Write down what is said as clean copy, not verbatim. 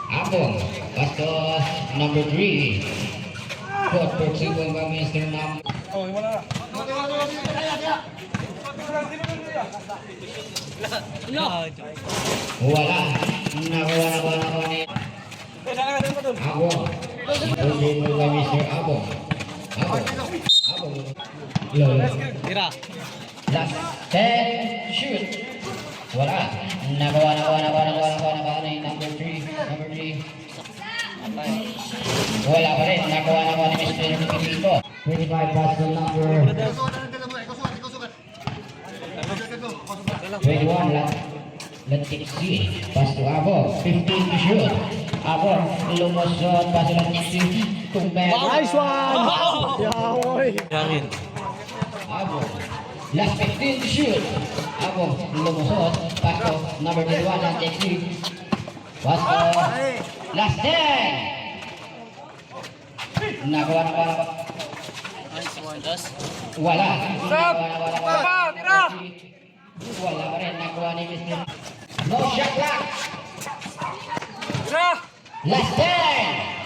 Abong, bastos number 3. Court for 2 by Mr. Nam. Wala. Nakuha ni Abong. Ipundin mo by Mr. Abong. Abong. Tira. Last 10, shoot. Wala. Nakuha ni number 3. Wala pa rin. Nakuha ni Mr. Pipito. 25 pass to number 21. Lantiksi. Pass to Abong. 15 to shoot. Abong. Lumusot. Pass to Lantiksi. Tumbek. Nice one! Yahoy! Yamin. Abong. Last 15 to shoot. Abong. Lumusot. Pass to number 21. Lantiksi. Pass to last 10. Nakuha. Wala. Wala pa rin. Nakuha ni Mr. No shot clock. Last 10.